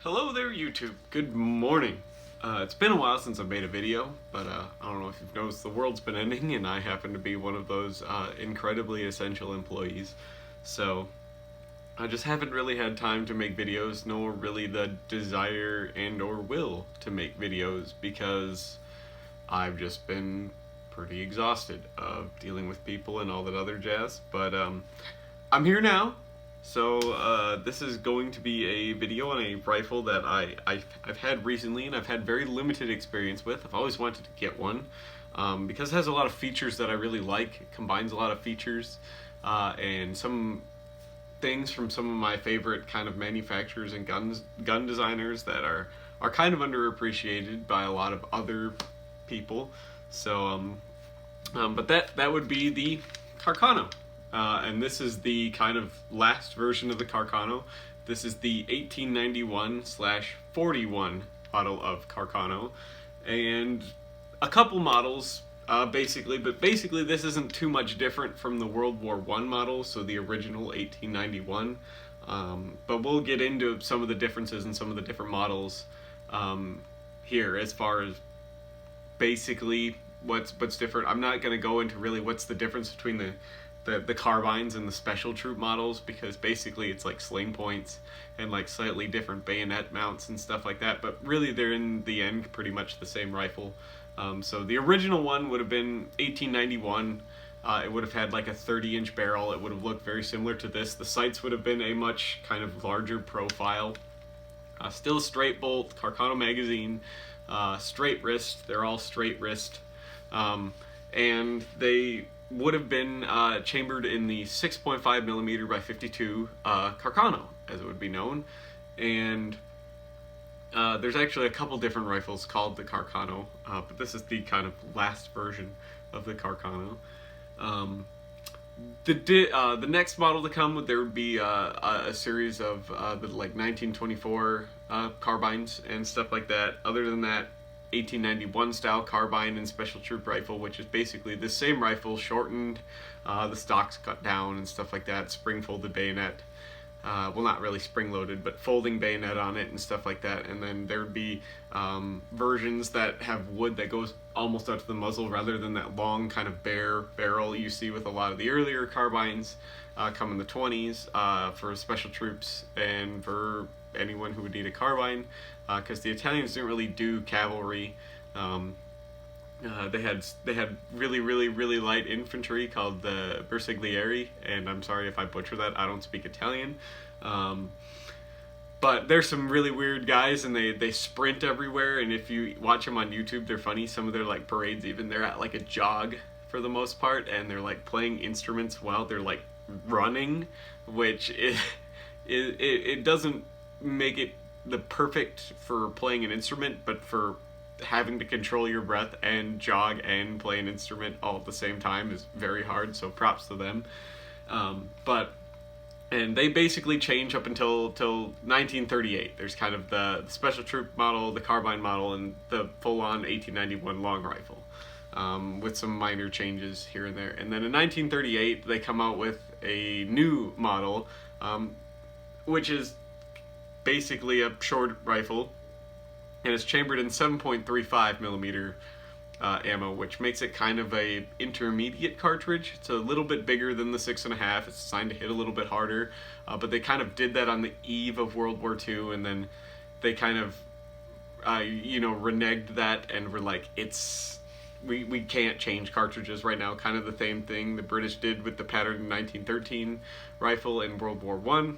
Hello there, YouTube. Good morning. It's been a while since I've made a video, but I don't know if you've noticed the world's been ending, and I happen to be one of those incredibly essential employees. So I just haven't really had time to make videos, nor really the desire and or will to make videos because I've just been pretty exhausted of dealing with people and all that other jazz. But I'm here now. So this is going to be a video on a rifle that I've had recently and I've had very limited experience with. I've always wanted to get one because it has a lot of features that I really like. It combines a lot of features and some things from some of my favorite kind of manufacturers and gun designers that are kind of underappreciated by a lot of other people. So but that would be the Carcano. And this is the kind of last version of the Carcano. This is the 1891/41 model of Carcano, and a couple models basically, but basically this isn't too much different from the World War I model, so the original 1891. But we'll get into some of the differences in some of the different models here as far as basically what's different. I'm not going to go into really what's the difference between the carbines and the special troop models, because basically it's like sling points and like slightly different bayonet mounts and stuff like that, but really they're in the end pretty much the same rifle. So the original one would have been 1891. It would have had like a 30-inch barrel. It would have looked very similar to this. The sights would have been a much kind of larger profile. Still a straight bolt, Carcano magazine, straight wrist. They're all straight wrist. And they would have been chambered in the 6.5 millimeter by 52 Carcano, as it would be known. And there's actually a couple different rifles called the Carcano, but this is the kind of last version of the Carcano. The next model to come, there would be a series of the like 1924 carbines and stuff like that. Other than that, 1891 style carbine and special troop rifle, which is basically the same rifle shortened, the stock's cut down and stuff like that, spring folded bayonet, well, not really spring loaded, but folding bayonet on it and stuff like that. And then there would be versions that have wood that goes almost out to the muzzle rather than that long kind of bare barrel you see with a lot of the earlier carbines, come in the 20s for special troops and for anyone who would need a carbine, because the Italians didn't really do cavalry. They had really light infantry called the Bersaglieri, and I'm sorry if I butcher that. I don't speak Italian. But there's some really weird guys, and they sprint everywhere, and if you watch them on YouTube, they're funny. Some of their like parades, even they're at like a jog for the most part, and they're like playing instruments while they're like running, which it doesn't make it the perfect for playing an instrument, but for having to control your breath and jog and play an instrument all at the same time is very hard, so props to them. And they basically change up until 1938. There's kind of the special troop model, the carbine model, and the full-on 1891 long rifle, with some minor changes here and there. And then in 1938, they come out with a new model, which is basically a short rifle, and it's chambered in 7.35 millimeter ammo, which makes it kind of a intermediate cartridge. It's a little bit bigger than the 6.5. It's designed to hit a little bit harder, but they kind of did that on the eve of World War II, and then they kind of reneged that and were like, we can't change cartridges right now. Kind of the same thing the British did with the pattern 1913 rifle in World War I.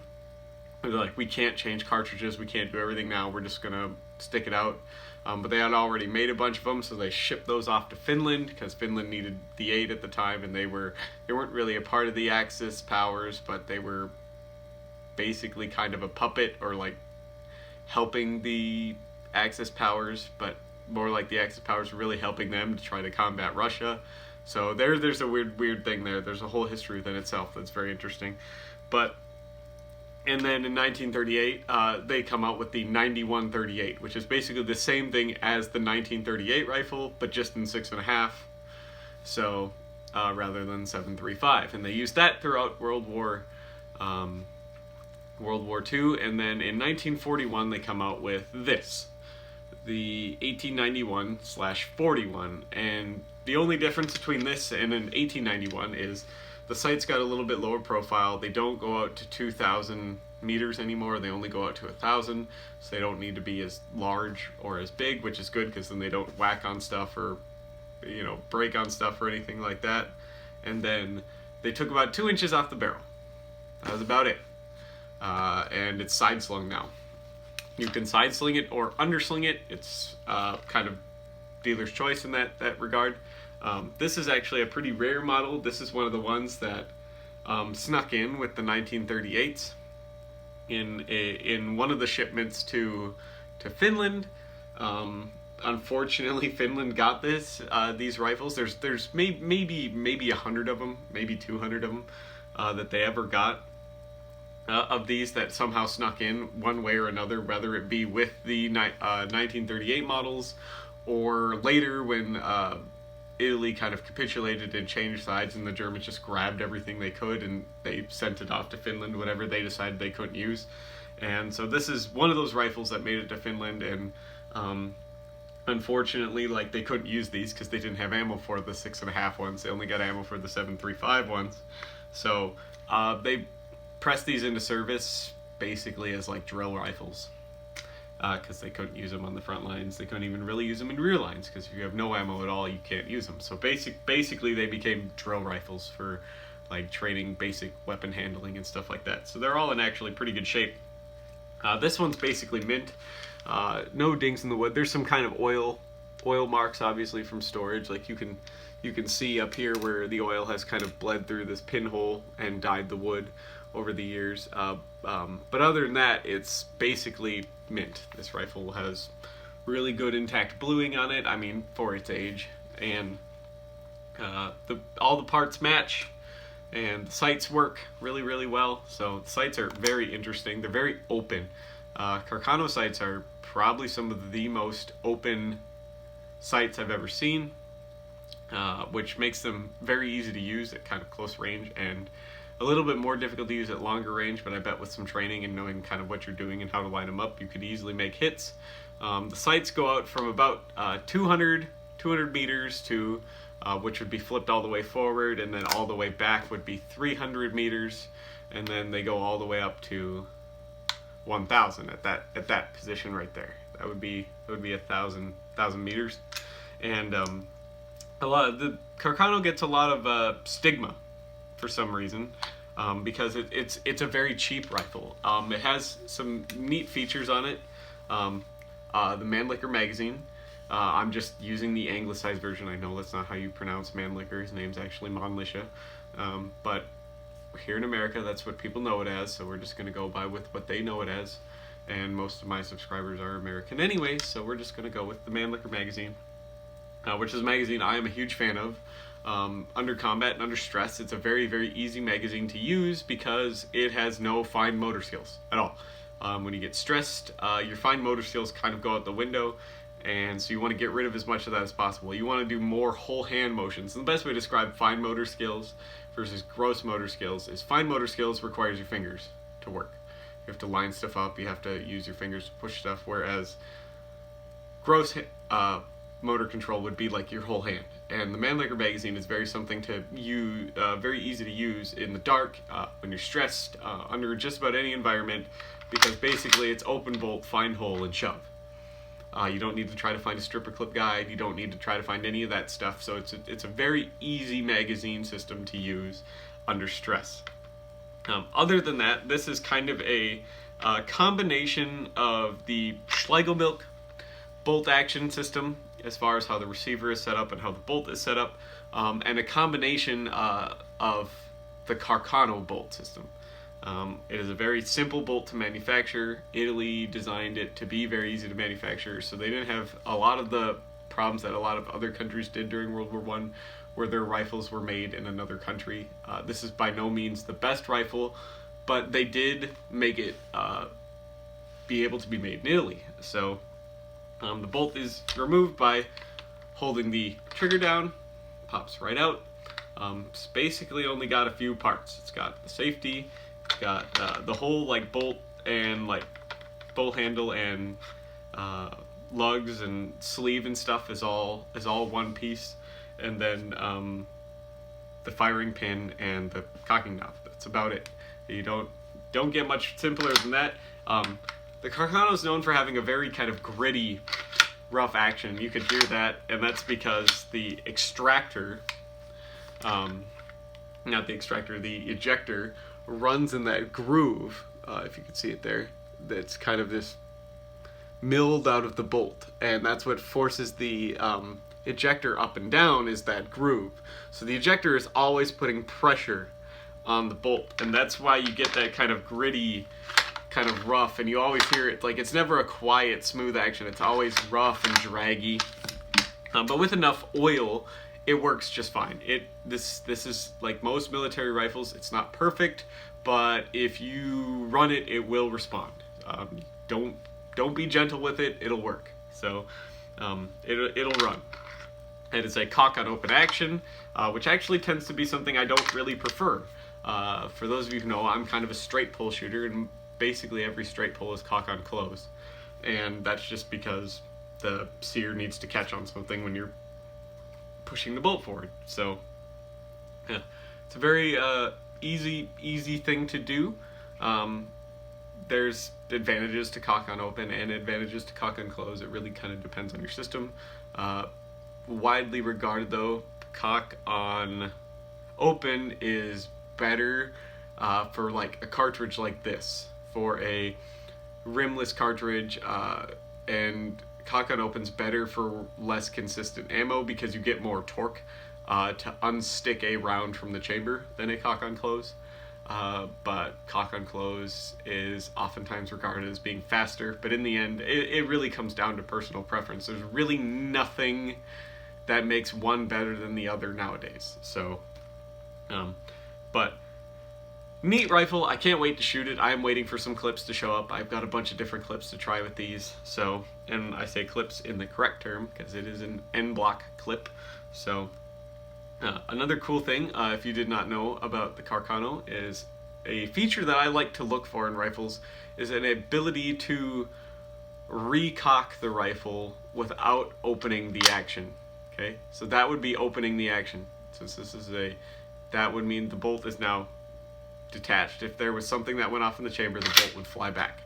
They're like, we can't change cartridges, we can't do everything now, we're just gonna stick it out. But they had already made a bunch of them, so they shipped those off to Finland, because Finland needed the aid at the time, and they weren't really a part of the Axis powers, but they were basically kind of a puppet, or like helping the Axis powers, but more like the Axis powers were really helping them to try to combat Russia. So there's a weird thing there. There's a whole history within itself that's very interesting. And then in 1938, they come out with the 9138, which is basically the same thing as the 1938 rifle, but just in 6.5. So rather than 7.35, and they used that throughout World War World War II, and then in 1941 they come out with this, the 1891/41, and the only difference between this and an 1891 is the sight's got a little bit lower profile. They don't go out to 2,000 meters anymore. They only go out to 1,000, so they don't need to be as large or as big, which is good because then they don't whack on stuff or, you know, break on stuff or anything like that. And then they took about 2 inches off the barrel. That was about it. And it's side slung now. You can side sling it or undersling it. It's kind of dealer's choice in that regard. This is actually a pretty rare model. This is one of the ones that snuck in with the 1938s in one of the shipments to Finland. Unfortunately, Finland got these rifles. There's maybe 100 of them, maybe 200 of them that they ever got. Of these that somehow snuck in one way or another, whether it be with the 1938 models or later when Italy kind of capitulated and changed sides and the Germans just grabbed everything they could and they sent it off to Finland, whatever they decided they couldn't use. And so this is one of those rifles that made it to Finland, and unfortunately, like, they couldn't use these because they didn't have ammo for the 6.5 ones. They only got ammo for the 7.35 ones. So they pressed these into service basically as like drill rifles because they couldn't use them on the front lines. They couldn't even really use them in rear lines because if you have no ammo at all, you can't use them. So basically they became drill rifles for like training basic weapon handling and stuff like that. So they're all in actually pretty good shape. This one's basically mint. No dings in the wood. There's some kind of oil marks obviously from storage. Like you can see up here where the oil has kind of bled through this pinhole and dyed the wood over the years. But other than that, it's basically mint. This rifle has really good intact bluing on it, I mean, for its age. And all the parts match, and the sights work really, really well. So the sights are very interesting. They're very open. Carcano sights are probably some of the most open sights I've ever seen, which makes them very easy to use at kind of close range and a little bit more difficult to use at longer range, but I bet with some training and knowing kind of what you're doing and how to line them up, you could easily make hits. The sights go out from about 200 meters to, which would be flipped all the way forward, and then all the way back would be 300 meters, and then they go all the way up to 1,000 at that position right there. That would be 1,000 meters, and the Carcano gets a lot of stigma for some reason, because it's a very cheap rifle. It has some neat features on it. The Mannlicher magazine. I'm just using the anglicized version. I know that's not how you pronounce Mannlicher. His name's actually Mannlicher. But here in America, that's what people know it as, so we're just going to go by with what they know it as. And most of my subscribers are American anyway, so we're just going to go with the Mannlicher magazine, which is a magazine I am a huge fan of. Under combat and under stress, it's a very, very easy magazine to use because it has no fine motor skills at all. When you get stressed, your fine motor skills kind of go out the window, and so you want to get rid of as much of that as possible. You want to do more whole hand motions. And the best way to describe fine motor skills versus gross motor skills is fine motor skills requires your fingers to work. You have to line stuff up, you have to use your fingers to push stuff, whereas gross motor control would be like your whole hand. And the Mannlicher magazine is very easy to use in the dark, when you're stressed, under just about any environment, because basically it's open bolt, find hole, and shove. You don't need to try to find a stripper clip guide. You don't need to try to find any of that stuff. So it's a very easy magazine system to use under stress. Other than that, this is kind of a combination of the Schlegelmilch bolt action system, as far as how the receiver is set up and how the bolt is set up, and a combination of the Carcano bolt system. It is a very simple bolt to manufacture. Italy designed it to be very easy to manufacture, so they didn't have a lot of the problems that a lot of other countries did during World War I, where their rifles were made in another country. This is by no means the best rifle, but they did make it be able to be made in Italy. So the bolt is removed by holding the trigger down, pops right out. It's basically only got a few parts. It's got the safety got the whole like bolt and like bolt handle and lugs and sleeve and stuff is all one piece, and then the firing pin and the cocking knob. That's about it. You don't get much simpler than that. The carcano is known for having a very kind of gritty, rough action. You could hear that, and that's because the extractor, not the extractor, the ejector runs in that groove, if you can see it there, that's kind of this milled out of the bolt, and that's what forces the ejector up and down, is that groove. So the ejector is always putting pressure on the bolt, and that's why you get that kind of gritty, kind of rough, and you always hear it, like, it's never a quiet, smooth action. It's always rough and draggy, but with enough oil, it works just fine. This is like most military rifles. It's not perfect, but if you run it, it will respond. Don't be gentle with it. It'll work. So it'll run. It is a cock on open action, which actually tends to be something I don't really prefer. For those of you who know, I'm kind of a straight pull shooter, and basically every straight pull is cock on close, and that's just because the sear needs to catch on something when you're pushing the bolt forward. So yeah, it's a very easy thing to do. There's advantages to cock on open and advantages to cock on close. It really kind of depends on your system. Widely regarded though, cock on open is better for like a cartridge like this, for a rimless cartridge, and cock on open's better for less consistent ammo because you get more torque to unstick a round from the chamber than a cock on close. But cock on close is oftentimes regarded as being faster, but in the end, it really comes down to personal preference. There's really nothing that makes one better than the other nowadays. So, but neat rifle. I can't wait to shoot it. I am waiting for some clips to show up. I've got a bunch of different clips to try with these. So, and I say clips in the correct term because it is an end block clip. So, another cool thing, if you did not know about the carcano, is a feature that I like to look for in rifles is an ability to recock the rifle without opening the action. Okay, so that would be opening the action. Since this is that would mean the bolt is now detached. If there was something that went off in the chamber, the bolt would fly back.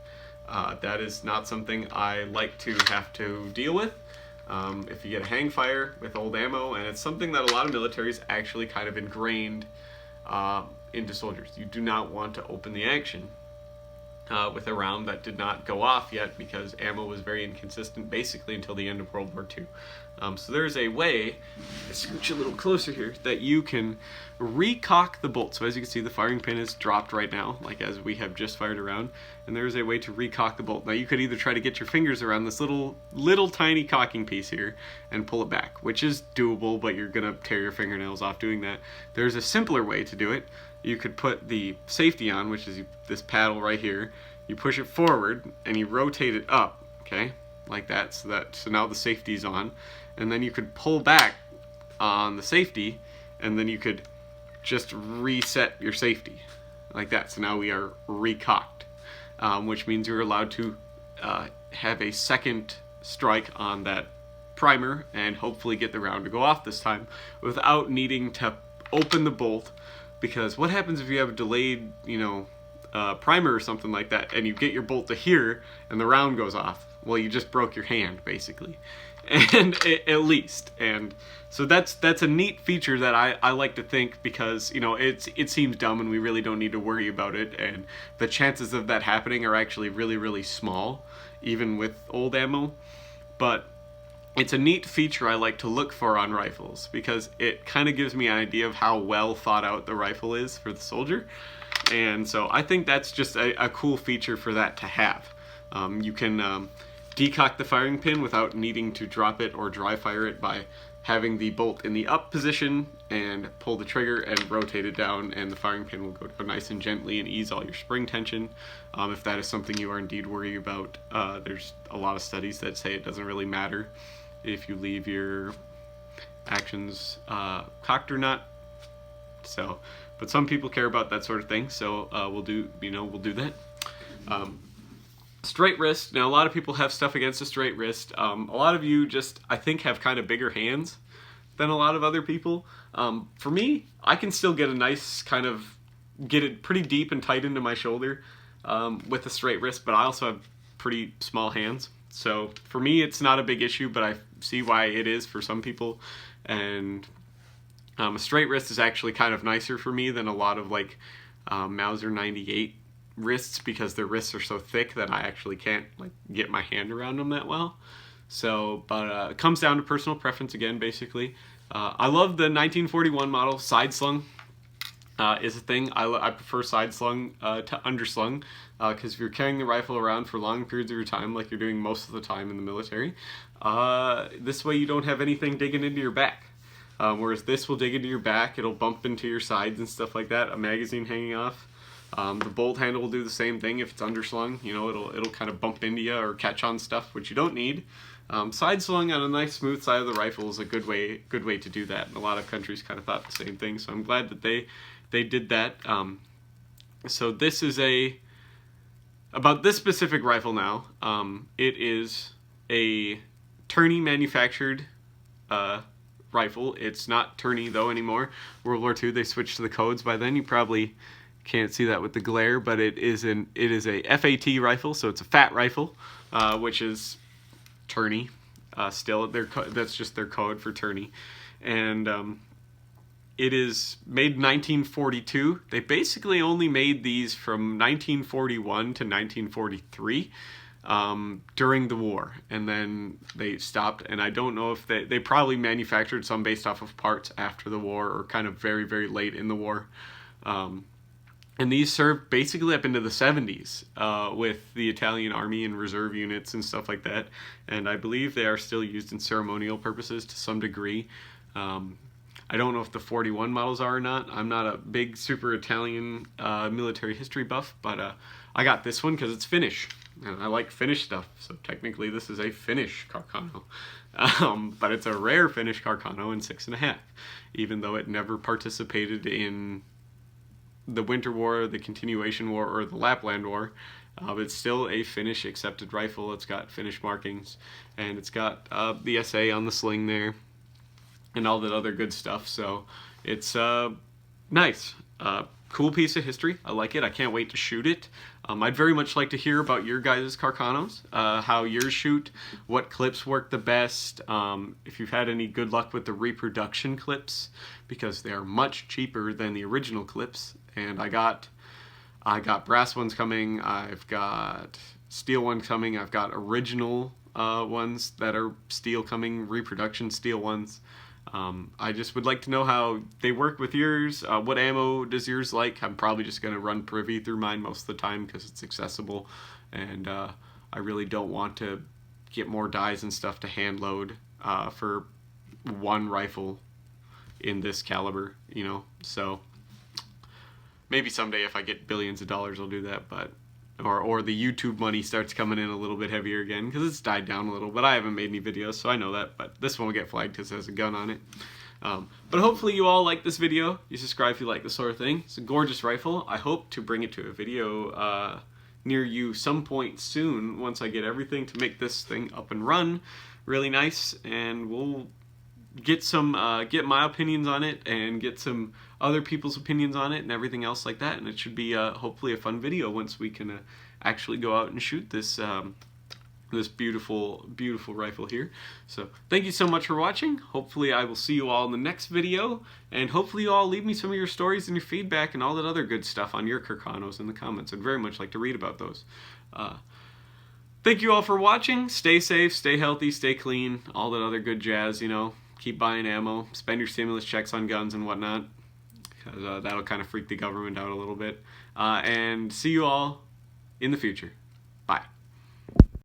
That is not something I like to have to deal with. If you get a hang fire with old ammo, and it's something that a lot of militaries actually kind of ingrained into soldiers. You do not want to open the action with a round that did not go off yet, because ammo was very inconsistent basically until the end of World War II. So there's a way, let's scooch a little closer here, that you can recock the bolt. So as you can see, the firing pin is dropped right now, like as we have just fired around, and there's a way to recock the bolt. Now you could either try to get your fingers around this little tiny cocking piece here and pull it back, which is doable, but you're gonna tear your fingernails off doing that. There's a simpler way to do it. You could put the safety on, which is this paddle right here. You push it forward and you rotate it up, okay, like that. So now the safety's on, and then you could pull back on the safety, and then you could just reset your safety like that. So now we are recocked, which means you're allowed to have a second strike on that primer and hopefully get the round to go off this time without needing to open the bolt. Because what happens if you have a delayed, primer or something like that, and you get your bolt to here and the round goes off? Well, you just broke your hand basically, and at least. And so that's a neat feature that I like to think, because it seems dumb and we really don't need to worry about it, and the chances of that happening are actually really small, even with old ammo. But it's a neat feature I like to look for on rifles, because it kind of gives me an idea of how well thought out the rifle is for the soldier. And so I think that's just a cool feature for that to have. You can decock the firing pin without needing to drop it or dry fire it by having the bolt in the up position and pull the trigger and rotate it down, and the firing pin will go down nice and gently and ease all your spring tension. If that is something you are indeed worried about, there's a lot of studies that say it doesn't really matter if you leave your actions cocked or not. So, but some people care about that sort of thing, so we'll do that. Straight wrist. Now, a lot of people have stuff against a straight wrist. A lot of you just, I think, have kind of bigger hands than a lot of other people. For me, I can still get a nice kind of, get it pretty deep and tight into my shoulder with a straight wrist, but I also have pretty small hands. So for me, it's not a big issue, but I see why it is for some people. And a straight wrist is actually kind of nicer for me than a lot of like Mauser 98 wrists, because their wrists are so thick that I actually can't like get my hand around them that well. So, but it comes down to personal preference again, basically. I love the 1941 model. Side slung is a thing. I prefer side slung to underslung, because if you're carrying the rifle around for long periods of your time, like you're doing most of the time in the military, this way you don't have anything digging into your back. Whereas this will dig into your back, it'll bump into your sides and stuff like that, a magazine hanging off. The bolt handle will do the same thing if it's underslung. You know, it'll kind of bump into you or catch on stuff, which you don't need. Side slung on a nice smooth side of the rifle is a good way to do that. And a lot of countries kind of thought the same thing, so I'm glad that they did that. So this is about this specific rifle now. It is a Turney manufactured rifle. It's not Turney though anymore. World War II, they switched to the codes by then. You probably can't see that with the glare, but it is a FAT rifle, so it's a fat rifle, which is Turney. Still, that's just their code for Turney, and it is made in 1942. They basically only made these from 1941 to 1943 during the war, and then they stopped. And I don't know if they probably manufactured some based off of parts after the war or kind of very, very late in the war. And these served basically up into the 70s with the Italian army and reserve units and stuff like that. And I believe they are still used in ceremonial purposes to some degree. I don't know if the 41 models are or not. I'm not a big super Italian military history buff, but I got this one because it's Finnish. And I like Finnish stuff, so technically this is a Finnish carcano. But it's a rare Finnish carcano in 6.5, even though it never participated in the Winter War, the Continuation War, or the Lapland War. It's still a Finnish accepted rifle. It's got Finnish markings, and it's got the SA on the sling there, and all that other good stuff. So it's nice. Cool piece of history. I like it. I can't wait to shoot it. I'd very much like to hear about your guys' carcanos, how yours shoot, what clips work the best, if you've had any good luck with the reproduction clips, because they are much cheaper than the original clips. And I got brass ones coming, I've got steel ones coming, I've got original ones that are steel coming, reproduction steel ones. I just would like to know how they work with yours. What ammo does yours like? I'm probably just going to run privy through mine most of the time because it's accessible, and I really don't want to get more dies and stuff to hand load for one rifle in this caliber, you know. So maybe someday if I get billions of dollars I'll do that, but or the YouTube money starts coming in a little bit heavier again, because it's died down a little, but I haven't made any videos, so I know that. But this one will get flagged because it has a gun on it. But hopefully you all like this video. You subscribe if you like this sort of thing. It's a gorgeous rifle. I hope to bring it to a video near you some point soon, once I get everything to make this thing up and run really nice, and we'll get my opinions on it and get some other people's opinions on it and everything else like that, and it should be hopefully a fun video once we can actually go out and shoot this this beautiful rifle here. So thank you so much for watching. Hopefully I will see you all in the next video, and hopefully you all leave me some of your stories and your feedback and all that other good stuff on your carcanos in the comments. I'd very much like to read about those. Thank you all for watching. Stay safe, stay healthy, stay clean, all that other good jazz, you know. Keep buying ammo, spend your stimulus checks on guns and whatnot, because that'll kind of freak the government out a little bit. And see you all in the future. Bye.